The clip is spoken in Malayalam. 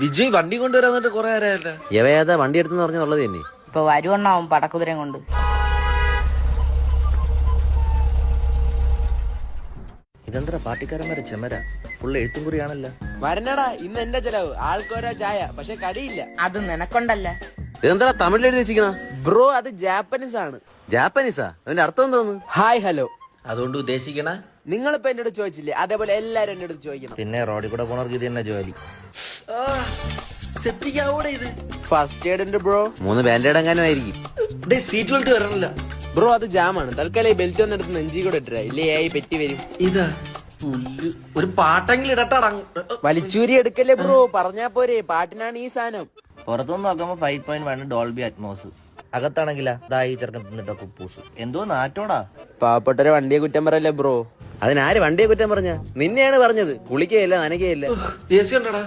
വിജയ് വണ്ടി കൊണ്ടുവരാന്നിട്ട് കൊറേ ആരായല്ല. യവയാത വണ്ടി എടുത്തെന്ന് പറഞ്ഞുള്ളത് തന്നെ. ഇപ്പൊ വരുവണ്ണാവും പടക്കുതിരയും കൊണ്ട്. ഇതെന്താ പാർട്ടിക്കാരന്മാരെ ചെമര ഫുള്ള് എഴുത്തും കുറിയാണല്ലോ. വരണടാ, ഇന്ന് എന്റെ ചെലവ്. ആൾക്കോരോ ചായ, പക്ഷെ കടിയില്ല. അത് നിനക്കൊണ്ടല്ല. ഇതെന്താ തമിഴിൽ എഴുതി വെച്ചിരിക്കണ? ബ്രോ, അത് ജാപ്പനീസ് ആണ്. ജാപ്പനീസാ? അതിന്റെ അർത്ഥം എന്തോന്ന്? Hi hello. അതുകൊണ്ട് ഉദ്ദേശിക്കണ നിങ്ങളിപ്പോ എന്നോട് ചോദിച്ചില്ലേ, അതേപോലെ എല്ലാരും എന്നോട് ചോദിക്കണം. പിന്നെ റോഡിൽ കൂടെ പോണവർക്ക് ഇത് തന്നെ ജോലി. സെപ്റ്റിക്കാവൂടെ ഇത്? ഫസ്റ്റ് എയ്ഡ് ഉണ്ട് ബ്രോ. 3 ബാൻഡേഡ് എങ്ങാനും ആയിരിക്കും. സീറ്റ് ബെൽറ്റ് വരണല്ല ബ്രോ, അത് ജാമാണ്. തൽക്കാലം ഈ ബെൽറ്റ് ഒന്ന് എടുത്ത് നെഞ്ചി കൂടെ ഇട്ടാ, ഇല്ലേ ആയി പെറ്റി വരും. ഇതാ പുല്ല്. ഒരു പാട്ടെങ്കിലും ഇടട്ടാടാ. വലിച്ചൂരി എടുക്കല്ലേ ബ്രോ, പറഞ്ഞാ പോരെ, പാട്ടിനാണ് ഈ സാധനം. പുറത്തുനിന്ന് നോക്കുമ്പോ 5.1 ഡോൾബി അറ്റ്മോസ്. അകത്താണെങ്കിലാ ഈ ചെറുക്കൻ തിന്നിട്ട കുപ്പൂസ്. എന്തോ നാറ്റോടാ. പാവപ്പെട്ടൊരു വണ്ടിയെ കുറ്റം പറയല്ലേ ബ്രോ. അതിനാര് വണ്ടിയെ കുറ്റം പറഞ്ഞ? നിന്നെയാണ് പറഞ്ഞത്. കുളിക്കുകയില്ല, നനയ്ക്കുകയില്ല. AC ഉണ്ടടാ.